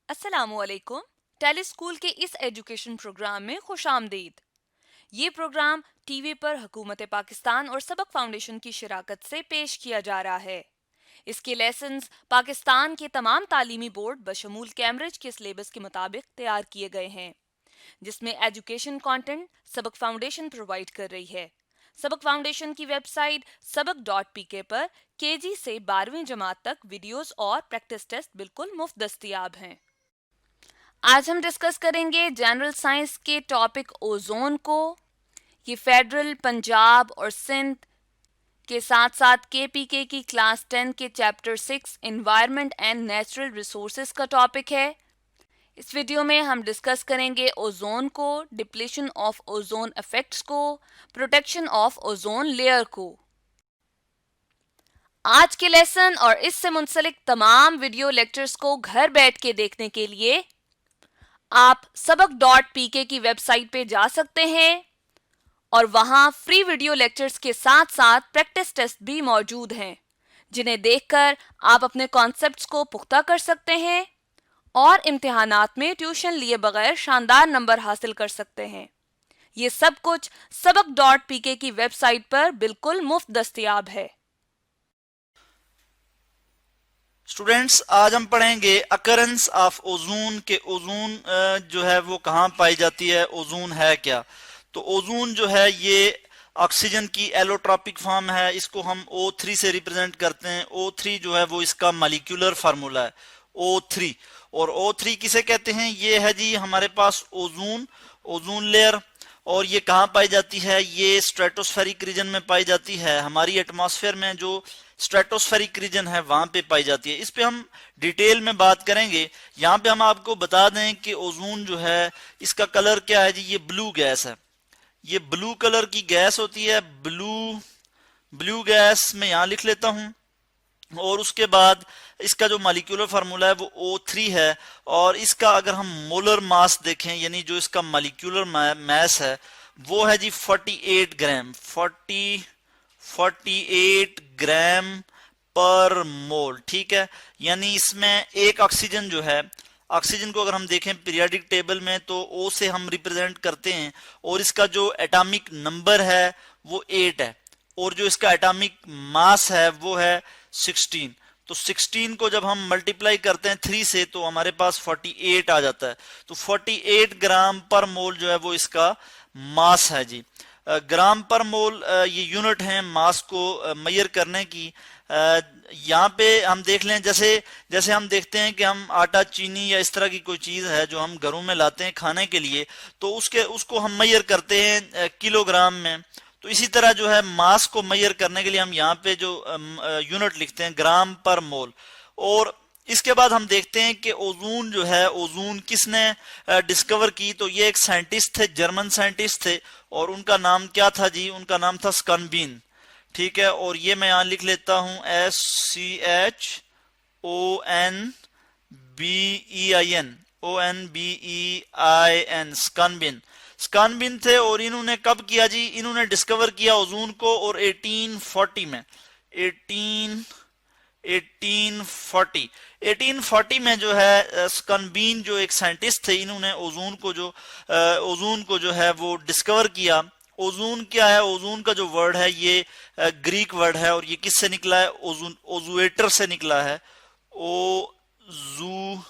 अस्सलामुअलैकुम। टेलीस्कूल के इस एजुकेशन प्रोग्राम में खुशामदीद। ये प्रोग्राम टीवी पर हुकूमत पाकिस्तान और सबक फाउंडेशन की शिराकत से पेश किया जा रहा है। इसके लेसन्स पाकिस्तान के तमाम तालीमी बोर्ड बशमूल कैम्ब्रिज के सिलेबस के मुताबिक तैयार किए गए हैं, जिसमें एजुकेशन कंटेंट सबक फाउंडेशन प्रोवाइड कर रही है। सबक फाउंडेशन की वेबसाइट sabak.pk पर केजी से 12वीं जमात तक वीडियोस और प्रैक्टिस टेस्ट बिल्कुल मुफ्त दस्तयाब हैं। आज हम डिस्कस करेंगे जनरल साइंस के टॉपिक ओजोन को। ये फेडरल, पंजाब और सिंध के साथ साथ केपीके की क्लास 10 के chapter 6 environment and natural resources का टॉपिक है। इस वीडियो में हम डिस्कस करेंगे ओजोन को, डिप्लीशन ऑफ ओजोन इफेक्ट्स को, प्रोटेक्शन ऑफ ओजोन लेयर को। आज के लेसन और इससे मुंसलिक तमाम वीडियो लेक्चर्स को घर बैठ के देखने के लिए आप sabak.pk की वेबसाइट पे जा सकते हैं और वहां फ्री वीडियो लेक्चर्स के साथ साथ प्रैक्टिस टेस्ट भी मौजूद हैं, जिन्हें देखकर आप अपने कॉन्सेप्ट्स को पुख्ता कर सकते हैं और इम्तिहानात में ट्यूशन लिए बगैर शानदार नंबर हासिल कर सकते हैं। ये सब कुछ sabak.pk की वेबसाइट पर बिल्कुल मुफ्त दस्तयाब है। स्टूडेंट्स, आज हम पढ़ेंगे अकरेंस ऑफ ओजोन के ओजोन जो है वो कहाँ पाई जाती है, ओजोन है क्या। तो ओजोन जो है ये ऑक्सीजन की एलोट्रॉपिक फॉर्म है। इसको हम O3 से रिप्रेजेंट करते हैं। O3 जो है वो इसका मॉलिक्यूलर फार्मूला है, O3। और O3 किसे कहते हैं? ये है जी हमारे पास ओजोन, ओजोन लेयर। और ये कहाँ पाई जाती है? ये स्ट्रेटोस्फेरिक रीजन में पाई जाती है। हमारी एटमॉस्फेयर में जो स्ट्रेटोस्फेरिक रीजन है वहां पे पाई जाती है। इस पे हम डिटेल में बात करेंगे। यहाँ पे हम आपको बता दें कि ओजोन जो है इसका कलर क्या है जी, ये ब्लू गैस है। ये ब्लू कलर की गैस होती है। ब्लू गैस मैं यहाँ लिख लेता हूँ। और उसके बाद इसका जो मॉलिक्यूलर फार्मूला है वो O3 है। और इसका अगर हम मोलर मास देखें, यानी जो इसका मॉलिक्यूलर मास है वो है जी 48 ग्राम, 48 ग्राम पर मोल। ठीक है, यानी इसमें एक ऑक्सीजन जो है, ऑक्सीजन को अगर हम देखें पीरियोडिक टेबल में तो O से हम रिप्रेजेंट करते हैं। और इसका जो एटॉमिक नंबर है वो 8 है। और जो इसका एटॉमिक मास है वो है 16। तो 16 को जब हम मल्टीप्लाई करते हैं 3 से तो हमारे पास 48 आ जाता है। तो 48 ग्राम पर मोल जो है वो इसका मास है जी। ग्राम पर मोल ये यूनिट है मास को मेजर करने की। यहाँ पे हम देख लें, जैसे जैसे हम देखते हैं कि हम आटा, चीनी या इस तरह की कोई चीज है जो हम घरों में लाते हैं खाने के लिए, तो उसको हम मेजर करते हैं किलोग्राम में। तो इसी तरह जो है मास को मेजर करने के लिए हम यहाँ पे जो यूनिट लिखते हैं ग्राम पर मोल। और इसके बाद हम देखते हैं कि ओजोन जो है, ओजोन किसने डिस्कवर की? तो ये एक साइंटिस्ट थे, जर्मन साइंटिस्ट थे। और उनका नाम क्या था जी? उनका नाम था स्कनबीन। ठीक है, और ये मैं यहां लिख लेता हूं SCHONBEIN, स्कनबिन। स्कनबिन थे। और इन्होंने कब किया जी? इन्होंने डिस्कवर किया ओजोन को और 1840 में, 1840 में जो है स्कनबीन जो एक साइंटिस्ट थे, इन्होंने ओजोन को जो है वो डिस्कवर किया। ओजोन क्या है? ओजोन का जो वर्ड है ये ग्रीक वर्ड है। और ये किससे निकला है? ओजुएटर से निकला है। OZOATERR,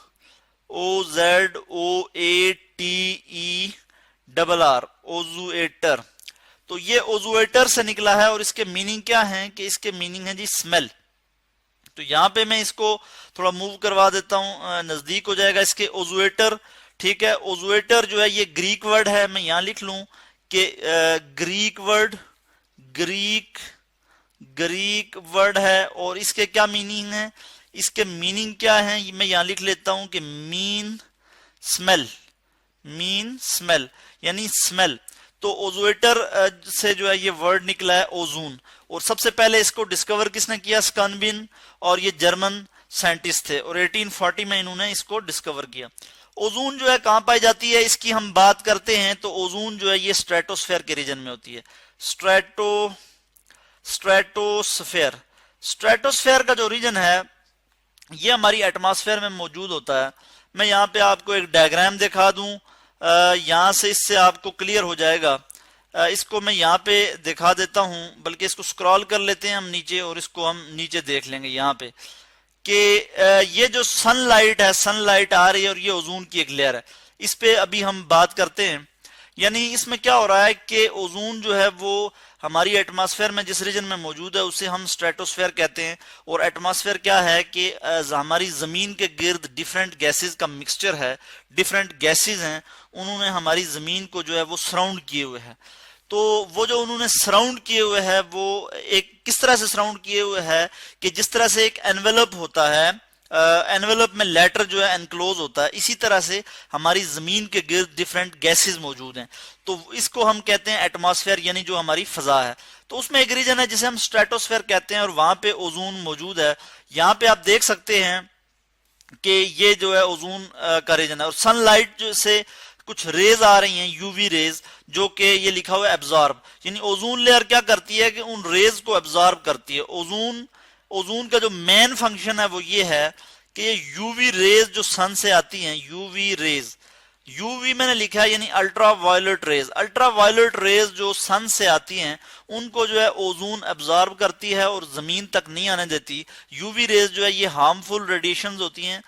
ओजुएटर। तो ये ओजुएटर से निकला है। और इसके मीनिंग क्या है? कि इसके मीनिंग है जी स्मेल। तो यहाँ पे मैं इसको थोड़ा मूव करवा देता हूँ, नजदीक हो जाएगा इसके, ओजुएटर। ठीक है, ओजुएटर जो है ये ग्रीक वर्ड है। मैं यहाँ लिख लूं कि ग्रीक वर्ड है। और इसके क्या मीनिंग है? इसके मीनिंग क्या है मैं यहाँ लिख लेता हूं कि मीन स्मेल, यानी स्मेल। तो ओजुएटर से जो है ये वर्ड निकला है ओजोन। और सबसे पहले इसको डिस्कवर किसने किया? स्कनबिन। और ये जर्मन साइंटिस्ट थे और 1840 में इन्होंने इसको डिस्कवर किया। ओजोन जो है कहां पाई जाती है इसकी हम बात करते हैं। तो ओजोन जो है ये स्ट्रेटोस्फेयर के रीजन में होती है। स्ट्रेटोस्फेयर का जो रीजन है ये हमारी एटमॉस्फेयर में मौजूद होता है। मैं यहाँ पे आपको एक डायग्राम दिखा दूं, यहाँ से इससे आपको क्लियर हो जाएगा। इसको मैं यहाँ पे दिखा देता हूँ, बल्कि इसको स्क्रॉल कर लेते हैं हम नीचे और इसको हम नीचे देख लेंगे यहाँ पे कि ये जो सनलाइट है, सनलाइट आ रही है और ये ओजोन की एक लेयर है, इस पे अभी हम बात करते हैं। यानी इसमें क्या हो रहा है कि ओजोन जो है वो हमारी एटमॉस्फेयर में जिस रीजन में मौजूद है उसे हम स्ट्रेटोस्फेयर कहते हैं। और एटमॉस्फेयर क्या है कि हमारी जमीन के गिर्द डिफरेंट गैसेस का मिक्सचर है, डिफरेंट गैसेस हैं, उन्होंने हमारी जमीन को जो है वो सराउंड किए हुए है। तो वो जो उन्होंने सराउंड किए हुए है वो एक किस तरह से सराउंड किए हुए है कि जिस तरह से एक एनवेलप होता है, एनवेलप में लेटर जो है एनक्लोज होता है, इसी तरह से हमारी जमीन के गिर्द डिफरेंट गैसेस मौजूद हैं। तो इसको हम कहते हैं एटमॉस्फेयर, यानी जो हमारी फजा है। तो उसमें एक रीजन है जिसे हम स्ट्रेटोस्फेयर कहते हैं और वहां पे ओजोन मौजूद है। यहाँ पे आप देख सकते हैं कि ये जो है ओजोन का रीजन है। और सनलाइट से कुछ रेज आ रही हैं, यूवी रेज, जो कि ये लिखा हुआ है एब्जॉर्ब, यानी ओजोन लेयर क्या करती है कि उन रेज को एब्जॉर्ब करती है। ओजोन का जो मेन फंक्शन है वो ये है कि ये यूवी रेज जो सन से आती हैं, यूवी रेज, यूवी मैंने लिखा है यानी ultraviolet rays, ultraviolet rays जो सन से आती हैं उनको जो है ओजोन एब्जॉर्ब करती है और जमीन तक नहीं आने देती। यूवी रेज जो है ये हार्मफुल रेडिएशंस होती हैं,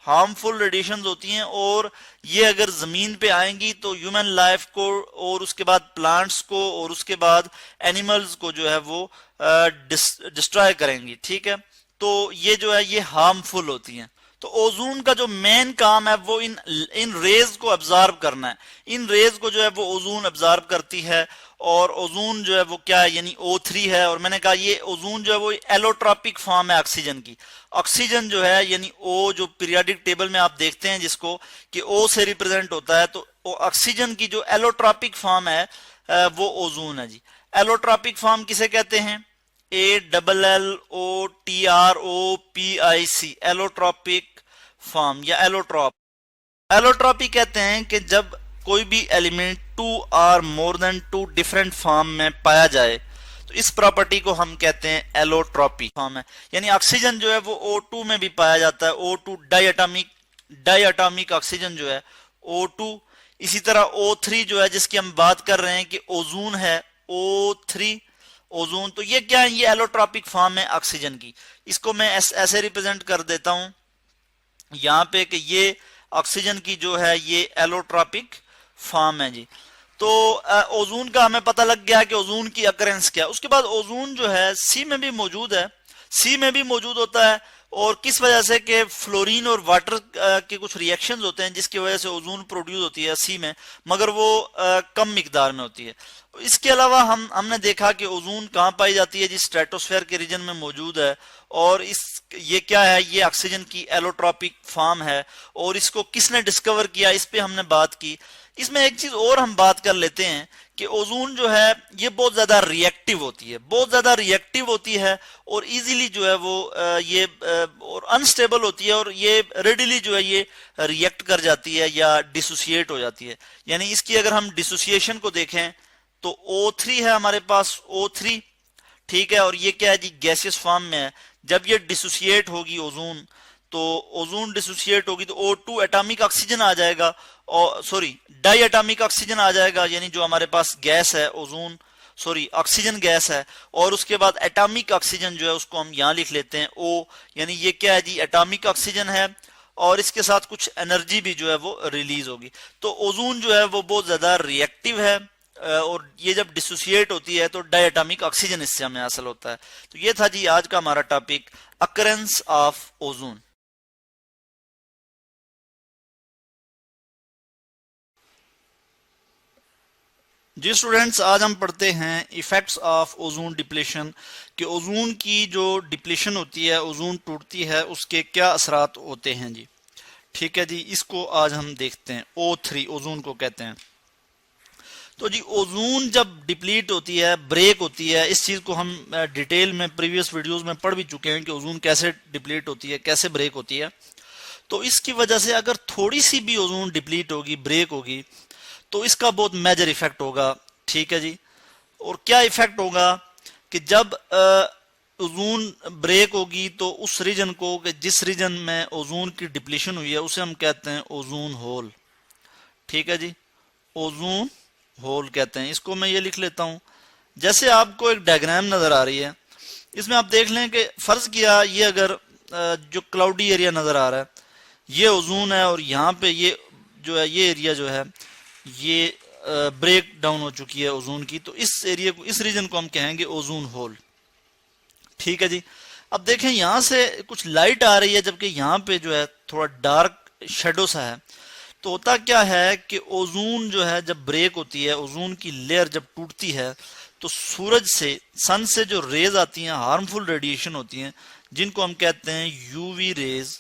हार्मफुल रेडिएशंस होती हैं, और ये अगर जमीन पे आएंगी तो ह्यूमन लाइफ को और उसके बाद प्लांट्स को और उसके बाद एनिमल्स को जो है वो डिस्ट्रॉय करेंगी। ठीक है, तो ये जो है ये हार्मफुल होती हैं। तो ओजोन का जो मेन काम है वो इन रेज को एब्जॉर्ब करना है। इन रेज को जो है वो ओजोन एब्जॉर्ब करती है और ओजोन जो है वो क्या है, यानी O3 है। और मैंने कहा ये ओजोन जो है वो एलोट्रॉपिक फॉर्म है ऑक्सीजन की। ऑक्सीजन जो है यानी O जो पीरियोडिक टेबल में आप देखते हैं जिसको कि O से रिप्रेजेंट होता है, तो ऑक्सीजन की जो एलोट्रॉपिक फॉर्म है वो ओजोन है जी। एलोट्रॉपिक फॉर्म किसे कहते हैं? ALLOTROPIC, एलोट्रॉपिक फॉर्म या एलोट्रॉप। एलोट्रॉपी कहते हैं कि जब कोई भी एलिमेंट 2 और मोर देन 2 डिफरेंट फॉर्म में पाया जाए तो इस प्रॉपर्टी को हम कहते हैं एलोट्रॉपी फॉर्म है। यानी ऑक्सीजन जो है वो O2 में भी पाया जाता है, O2 डाइएटॉमिक ऑक्सीजन जो है O2। इसी तरह O3 जो है जिसकी हम बात कर रहे हैं कि ओजोन है, O3 ओजोन। तो ये क्या है? ये एलोट्रॉपिक फॉर्म है ऑक्सीजन की। इसको मैं ऐसे रिप्रेजेंट कर देता हूं यहाँ पे कि ये ऑक्सीजन की जो है ये एलोट्रॉपिक फॉर्म है जी। तो ओजोन का हमें पता लग गया कि ओजोन की अकरेंस क्या है। उसके बाद ओजोन जो है सी में भी मौजूद है, सी में भी मौजूद होता है। और किस वजह से कि फ्लोरीन और वाटर के कुछ रिएक्शंस होते हैं जिसकी वजह से ओजोन प्रोड्यूस होती है सी में, मगर वो कम मिकदार में होती है। इसके अलावा हमने देखा कि ओजोन कहाँ पाई जाती है जी? स्ट्रेटोस्फेयर के रीजन में मौजूद है। और ये क्या है? ये ऑक्सीजन की एलोट्रॉपिक फॉर्म है। और इसको किसने डिस्कवर किया, इस पे हमने बात की। इसमें एक चीज और हम बात कर लेते हैं कि ओजोन जो है ये बहुत ज्यादा रिएक्टिव होती है, बहुत ज्यादा रिएक्टिव होती है और इजीली जो है वो ये और अनस्टेबल होती है, और ये रेडिली जो है ये रिएक्ट कर जाती है या डिसोसिएट हो जाती है। यानी इसकी अगर हम डिसोसिएशन को देखें तो O3 है हमारे पास, O3, ठीक है। और ये क्या है जी? गैसियस फॉर्म में है। जब ये डिसोसिएट होगी ओजोन, तो ओजोन डिसोसिएट होगी तो O2 एटॉमिक ऑक्सीजन आ जाएगा, और सॉरी डाई एटॉमिक ऑक्सीजन आ जाएगा, यानी जो हमारे पास गैस है ओजोन, सॉरी ऑक्सीजन गैस है। और उसके बाद एटॉमिक ऑक्सीजन जो है उसको हम यहाँ लिख लेते हैं O, यानी ये क्या है जी? एटॉमिक ऑक्सीजन है। और इसके साथ कुछ एनर्जी भी जो है वो रिलीज होगी। तो ओजोन जो है वो बहुत ज्यादा रिएक्टिव है और ये जब डिसोसिएट होती है तो डायटॉमिक ऑक्सीजन इससे हमें हासिल होता है। तो ये था जी आज का हमारा टॉपिक, अकरेंस ऑफ ओजोन। जी स्टूडेंट्स, आज हम पढ़ते हैं इफेक्ट्स ऑफ ओजोन डिप्लेशन, कि ओजोन की जो डिप्लेशन होती है, ओजोन टूटती है, उसके क्या असरात होते हैं जी। ठीक है जी, इसको आज हम देखते हैं। O3 ओजोन को कहते हैं। तो जी ओजोन जब डिप्लीट होती है, ब्रेक होती है, इस चीज को हम डिटेल में प्रीवियस वीडियोस में पढ़ भी चुके हैं कि ओजोन कैसे डिप्लीट होती है, कैसे ब्रेक होती है। तो इसकी वजह से अगर थोड़ी सी भी ओजोन डिप्लीट होगी, ब्रेक होगी, तो इसका बहुत मेजर इफेक्ट होगा। ठीक है जी। और क्या इफेक्ट होगा कि जब ओजोन ब्रेक होगी तो उस रीजन को, कि जिस रीजन में ओजोन की डिप्लीशन हुई है, उसे हम कहते हैं ओजोन होल। ठीक है जी, ओजोन होल कहते हैं इसको। मैं ये लिख लेता हूं, जैसे आपको एक डायग्राम नजर आ रही है, इसमें आप देख लें कि फर्ज किया ये अगर जो क्लाउडी एरिया नजर आ रहा है ये ओजोन है, और यहाँ पे ये जो है ये एरिया जो है ये ब्रेक डाउन हो चुकी है ओजोन की, तो इस एरिया को, इस रीजन को हम कहेंगे ओजोन होल। ठीक है जी। अब देखें यहां से कुछ लाइट आ रही है, जबकि यहाँ पे जो है थोड़ा डार्क शेडो सा है। तो होता क्या है कि ओजोन जो है जब ब्रेक होती है, ओजोन की लेयर जब टूटती है, तो सूरज से, सन से जो रेज आती हैं, हार्मफुल रेडिएशन होती हैं, जिनको हम कहते हैं यूवी रेज।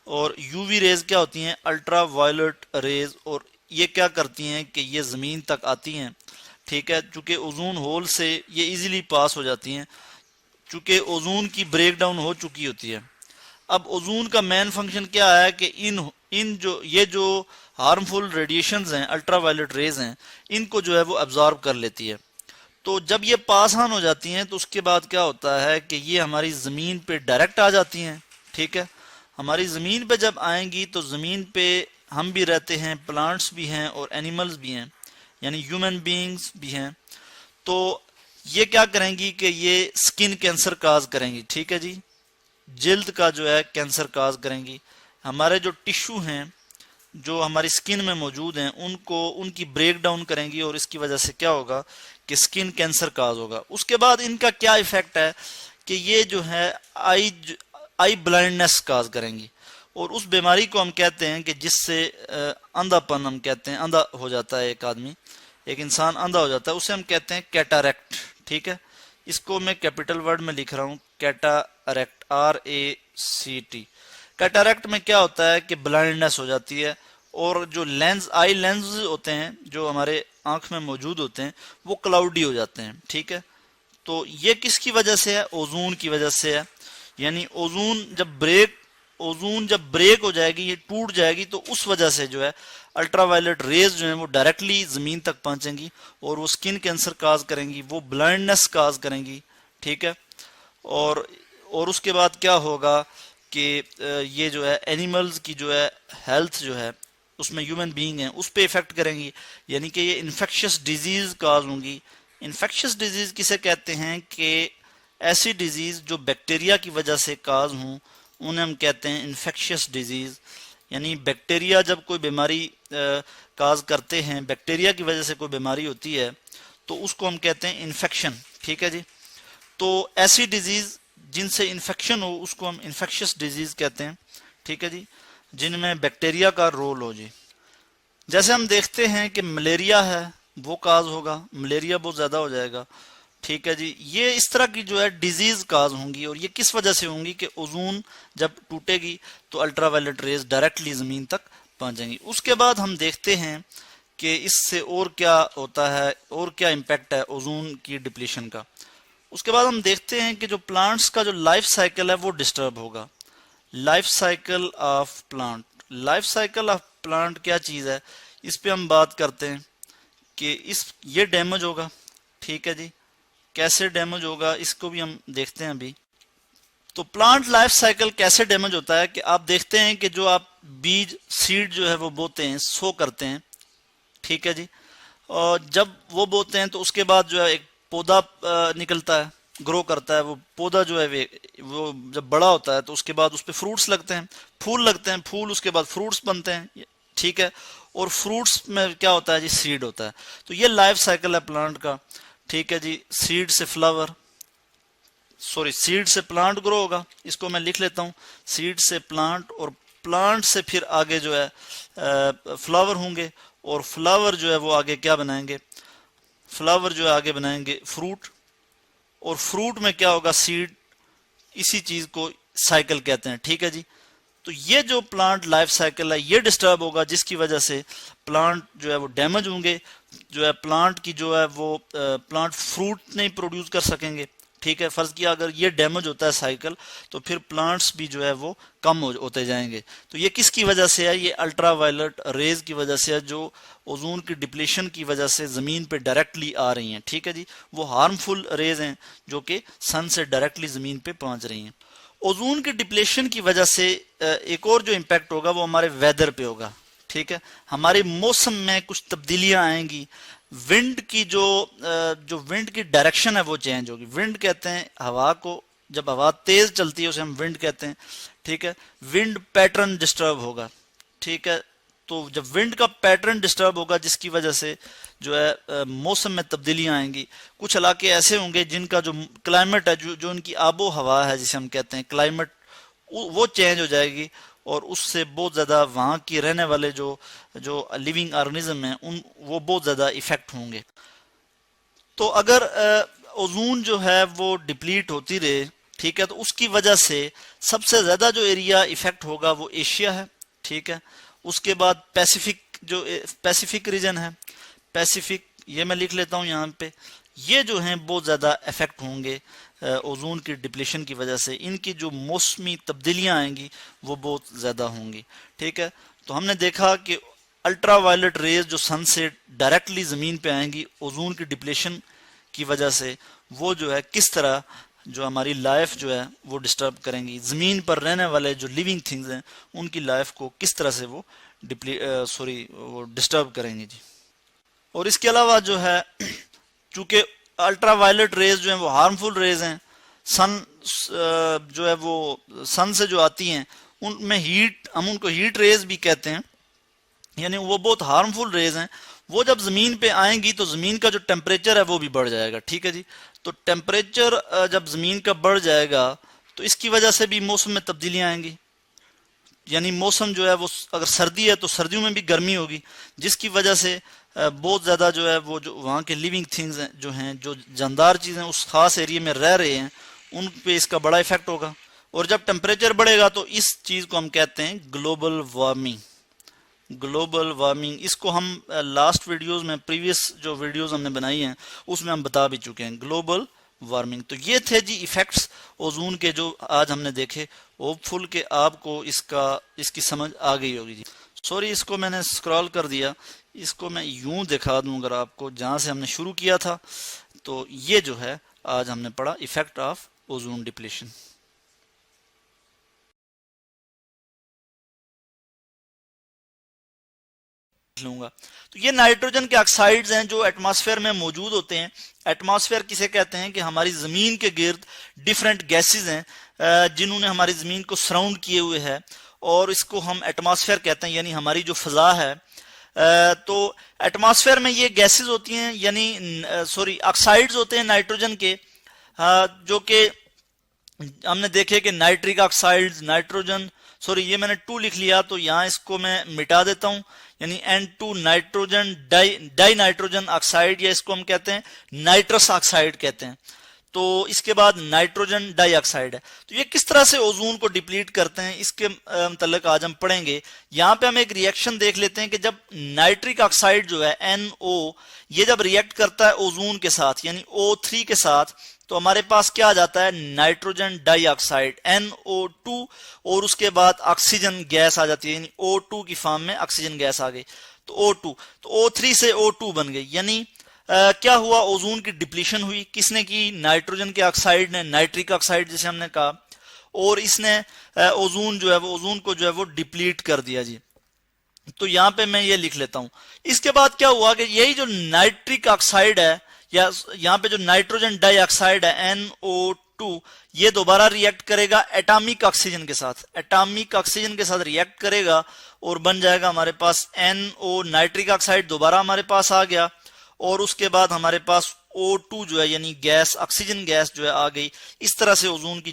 और यूवी रेज क्या होती हैं? Ultraviolet rays. और ये क्या करती हैं कि ये ज़मीन तक आती हैं। ठीक है, चूंकि ओजोन होल से ये इजीली पास हो जाती हैं, चूंकि ओजोन की ब्रेक डाउन हो चुकी होती है। अब ओजोन का मेन फंक्शन क्या है कि इन इन जो ये जो हार्मफुल रेडिएशंस हैं, अल्ट्रावायलेट रेज हैं, इनको जो है वो अब्जॉर्ब कर लेती है। तो जब ये पास ऑन हो जाती हैं तो उसके बाद क्या होता है कि ये हमारी ज़मीन पे डायरेक्ट आ जाती हैं। ठीक है, हमारी ज़मीन पे जब आएंगी तो ज़मीन पे हम भी रहते हैं, प्लांट्स भी हैं और एनिमल्स भी हैं, यानी ह्यूमन बीइंग्स भी हैं। तो ये क्या करेंगी कि ये स्किन कैंसर काज करेंगी। ठीक है जी, जिल्द का जो है कैंसर काज करेंगी। हमारे जो टिश्यू हैं जो हमारी स्किन में मौजूद हैं उनको, उनकी ब्रेक डाउन करेंगी, और इसकी वजह से क्या होगा कि स्किन कैंसर काज होगा। उसके बाद इनका क्या इफेक्ट है कि ये जो है आई ब्लाइंडनेस काज करेंगी, और उस बीमारी को हम कहते हैं कि जिससे अंधापन, हम कहते हैं अंधा हो जाता है एक आदमी, एक इंसान अंधा हो जाता है, उसे हम कहते हैं कैटारेक्ट। ठीक है, इसको मैं कैपिटल वर्ड में लिख रहा हूँ, कैटारेक्ट, RACT। कैटारेक्ट में क्या होता है कि ब्लाइंडनेस हो जाती है, और जो लेंस, आई लेंस होते हैं जो हमारे आंख में मौजूद होते हैं, वो क्लाउडी हो जाते हैं। ठीक है, तो ये किसकी वजह से है? ओजोन की वजह से है। यानी ओजोन जब ब्रेक हो जाएगी, ये टूट जाएगी, तो उस वजह से जो है अल्ट्रावायलेट रेज जो है वो डायरेक्टली जमीन तक पहुंचेंगी, और वो स्किन कैंसर काज करेंगी, वो ब्लाइंडनेस काज करेंगी। ठीक है, और उसके बाद क्या होगा कि ये जो है एनिमल्स की जो है हेल्थ जो है, उसमें ह्यूमन बीइंग है, उस पर इफेक्ट करेंगी, यानी कि ये इन्फेक्शियस डिजीज काज होंगी। इन्फेक्शियस डिजीज किसे कहते हैं कि ऐसी डिजीज जो बैक्टीरिया की वजह से काज हों, उन्हें हम कहते हैं इन्फेक्शियस डिजीज। यानी बैक्टीरिया जब कोई बीमारी काज करते हैं, बैक्टीरिया की वजह से कोई बीमारी होती है, तो उसको हम कहते हैं इन्फेक्शन। ठीक है जी, तो ऐसी डिजीज जिनसे इन्फेक्शन हो उसको हम इन्फेक्शियस डिजीज कहते हैं। ठीक है जी, जिनमें बैक्टीरिया का रोल हो जी। जैसे हम देखते हैं कि मलेरिया है, वो काज होगा, मलेरिया बहुत ज्यादा हो जाएगा। ठीक है जी, ये इस तरह की जो है डिजीज काज होंगी, और ये किस वजह से होंगी कि ओजोन जब टूटेगी तो अल्ट्रावायलेट रेज डायरेक्टली जमीन तक पहुंचेंगी। उसके बाद हम देखते हैं कि इससे और क्या होता है, और क्या इम्पैक्ट है ओजोन की डिप्लीशन का। उसके बाद हम देखते हैं कि जो प्लांट्स का जो लाइफ साइकिल है वो डिस्टर्ब होगा। Life cycle of plant, life cycle of plant क्या चीज है, इस पे हम बात करते हैं कि ये डैमेज होगा। ठीक है जी, कैसे डैमेज होगा इसको भी हम देखते हैं अभी। तो प्लांट लाइफ साइकिल कैसे डैमेज होता है कि आप देखते हैं कि जो आप बीज, सीड जो है वो बोते हैं, सो करते हैं। ठीक है जी, और जब वो बोते हैं तो उसके बाद जो है एक पौधा निकलता है, ग्रो करता है। वो पौधा जो है वो जब बड़ा होता है तो उसके बाद उस पर फ्रूट्स लगते हैं, फूल लगते हैं, फूल उसके बाद फ्रूट्स बनते हैं। ठीक है, और फ्रूट्स में क्या होता है जी? सीड होता है। तो ये लाइफ साइकिल है प्लांट का। ठीक है जी, सीड से फ्लावर, सॉरी सीड से प्लांट ग्रो होगा, इसको मैं लिख लेता हूँ, सीड से प्लांट, और प्लांट से फिर आगे जो है फ्लावर होंगे, और फ्लावर जो है वो आगे क्या बनाएंगे? फ्लावर जो है आगे बनाएंगे फ्रूट, और फ्रूट में क्या होगा? सीड। इसी चीज को साइकिल कहते हैं। ठीक है जी, तो ये जो प्लांट लाइफ साइकिल है ये डिस्टर्ब होगा, जिसकी वजह से प्लांट जो है वो डैमेज होंगे, जो है प्लांट की जो है वो प्लांट फ्रूट नहीं प्रोड्यूस कर सकेंगे। ठीक है, फर्ज किया अगर ये डैमेज होता है साइकिल, तो फिर प्लांट्स भी जो है वो कम होते जाएंगे। तो ये किसकी वजह से है? ये अल्ट्रा वायलेट रेज की वजह से है, जो ओजोन की डिप्लीशन की वजह से जमीन पे डायरेक्टली आ रही हैं। ठीक है जी, वो हार्मफुल रेज हैं जो कि सन से डायरेक्टली जमीन पे पहुंच रही हैं। ओजोन की डिप्लीशन की वजह से एक और जो इम्पैक्ट होगा वो हमारे वेदर पे होगा। ठीक है, हमारे मौसम में कुछ तब्दीलियां आएंगी। विंड की जो विंड की डायरेक्शन है वो चेंज होगी। विंड कहते हैं हवा को, जब हवा तेज चलती है उसे हम विंड कहते हैं। ठीक है, विंड पैटर्न डिस्टर्ब होगा। ठीक है, तो जब विंड का पैटर्न डिस्टर्ब होगा जिसकी वजह से जो है मौसम में तब्दीलियां आएंगी। कुछ इलाके ऐसे होंगे जिनका जो क्लाइमेट है, जो उनकी आबो हवा है जिसे हम कहते हैं क्लाइमेट, वो चेंज हो जाएगी और उससे बहुत ज़्यादा वहाँ की रहने वाले जो लिविंग ऑर्गेनिज्म हैं वो बहुत ज़्यादा इफेक्ट होंगे। तो अगर ओजोन जो है वो डिप्लीट होती रहे, ठीक है, तो उसकी वजह से सबसे ज़्यादा जो एरिया इफेक्ट होगा वो एशिया है। ठीक है, उसके बाद पैसिफिक रीजन है, पैसिफिक ये मैं लिख लेता हूँ यहाँ पे। ये जो हैं बहुत ज़्यादा इफेक्ट होंगे ओजोन की डिप्लीशन की वजह से। इनकी जो मौसमी तब्दीलियां आएंगी वो बहुत ज़्यादा होंगी। ठीक है, तो हमने देखा कि अल्ट्रा वायलेट रेज जो सन से डायरेक्टली ज़मीन पे आएंगी ओजोन की डिप्लीशन की वजह से, वो जो है किस तरह जो हमारी लाइफ जो है वो डिस्टर्ब करेंगी। ज़मीन पर रहने वाले जो लिविंग थिंग्स हैं उनकी लाइफ को किस तरह से वो डिस्टर्ब करेंगी जी। और इसके अलावा जो है, चूंकि अल्ट्रा वायलेट रेज जो है वो हार्मफुल रेज हैं, सन जो है वो सन से जो आती हैं उनमें हीट, हम उनको हीट रेज भी कहते हैं, यानी वो बहुत हार्मफुल रेज हैं। वो जब जमीन पे आएंगी तो जमीन का जो टेम्परेचर है वो भी बढ़ जाएगा। ठीक है जी, तो टेम्परेचर जब जमीन का बढ़ जाएगा तो इसकी वजह से भी मौसम में तब्दीलियां आएंगी। यानी मौसम जो है वो, अगर सर्दी है तो सर्दियों में भी गर्मी होगी, जिसकी वजह से बहुत ज़्यादा जो है वो जो वहाँ के लिविंग थिंग्स हैं, जो जानदार चीज़ें उस खास एरिया में रह रहे हैं, उन पे इसका बड़ा इफेक्ट होगा। और जब टेम्परेचर बढ़ेगा तो इस चीज़ को हम कहते हैं ग्लोबल वार्मिंग। ग्लोबल वार्मिंग, इसको हम लास्ट वीडियोस में, प्रीवियस जो वीडियोस हमने बनाई हैं उसमें हम बता भी चुके हैं, ग्लोबल वार्मिंग। तो ये थे जी इफेक्ट्स ओजोन के जो आज हमने देखे। होपफुल के आपको इसकी समझ आ गई होगी जी। सॉरी, इसको मैंने स्क्रॉल कर दिया, इसको मैं यूं दिखा दूं अगर आपको, जहां से हमने शुरू किया था। तो ये जो है आज हमने पढ़ा इफेक्ट ऑफ ओजोन डिप्लीशन। लूंगा तो ये नाइट्रोजन के ऑक्साइड्स हैं जो एटमॉस्फेयर में मौजूद होते हैं। एटमॉस्फेयर किसे कहते हैं? कि हमारी जमीन के गिर्द डिफरेंट गैसेस हैं जिन्होंने हमारी जमीन को सराउंड किए हुए है, और इसको हम एटमॉस्फेयर कहते हैं, यानी हमारी जो फजा है। तो एटमॉस्फेयर में ये गैसेस होती हैं, यानी ऑक्साइड्स होते हैं नाइट्रोजन के, जो कि हमने देखे कि नाइट्रिक ऑक्साइड्स, नाइट्रोजन, ये मैंने 2 लिख लिया तो यहाँ इसको मैं मिटा देता हूं, यानी N2 nitrogen die nitrogen oxide, या इसको हम कहते हैं नाइट्रस ऑक्साइड कहते हैं। तो इसके बाद नाइट्रोजन डाइऑक्साइड है। तो ये किस तरह से ओजोन को डिप्लीट करते हैं इसके मतलब आज हम पढ़ेंगे। यहाँ पे हम एक रिएक्शन देख लेते हैं कि जब नाइट्रिक ऑक्साइड जो है NO, ये जब रिएक्ट करता है ओजोन के साथ यानी O3 के साथ, तो हमारे पास क्या आ जाता है? नाइट्रोजन डाइऑक्साइड NO2, और उसके बाद ऑक्सीजन गैस आ जाती है, यानी O2 की फॉर्म में ऑक्सीजन गैस आ गई, तो O2, तो O3 से O2 बन गई। यानी क्या हुआ? ओजोन की डिप्लीशन हुई। किसने की? नाइट्रोजन के ऑक्साइड ने, नाइट्रिक ऑक्साइड जिसे हमने कहा, और इसने ओजोन जो है वो, ओजोन को जो है वो डिप्लीट कर दिया जी। तो यहां पे मैं ये लिख लेता हूं। इसके बाद क्या हुआ कि यही जो नाइट्रिक ऑक्साइड है, या यहां पे जो नाइट्रोजन डाइऑक्साइड है NO2, ये दोबारा रिएक्ट करेगा एटॉमिक ऑक्सीजन के साथ, एटॉमिक ऑक्सीजन के साथ रिएक्ट करेगा और बन जाएगा हमारे पास NO, नाइट्रिक ऑक्साइड दोबारा हमारे पास आ गया, और उसके बाद हमारे पास O2 जो है यानी गैस, ऑक्सीजन गैस जो है आ गई। इस तरह से ओजोन की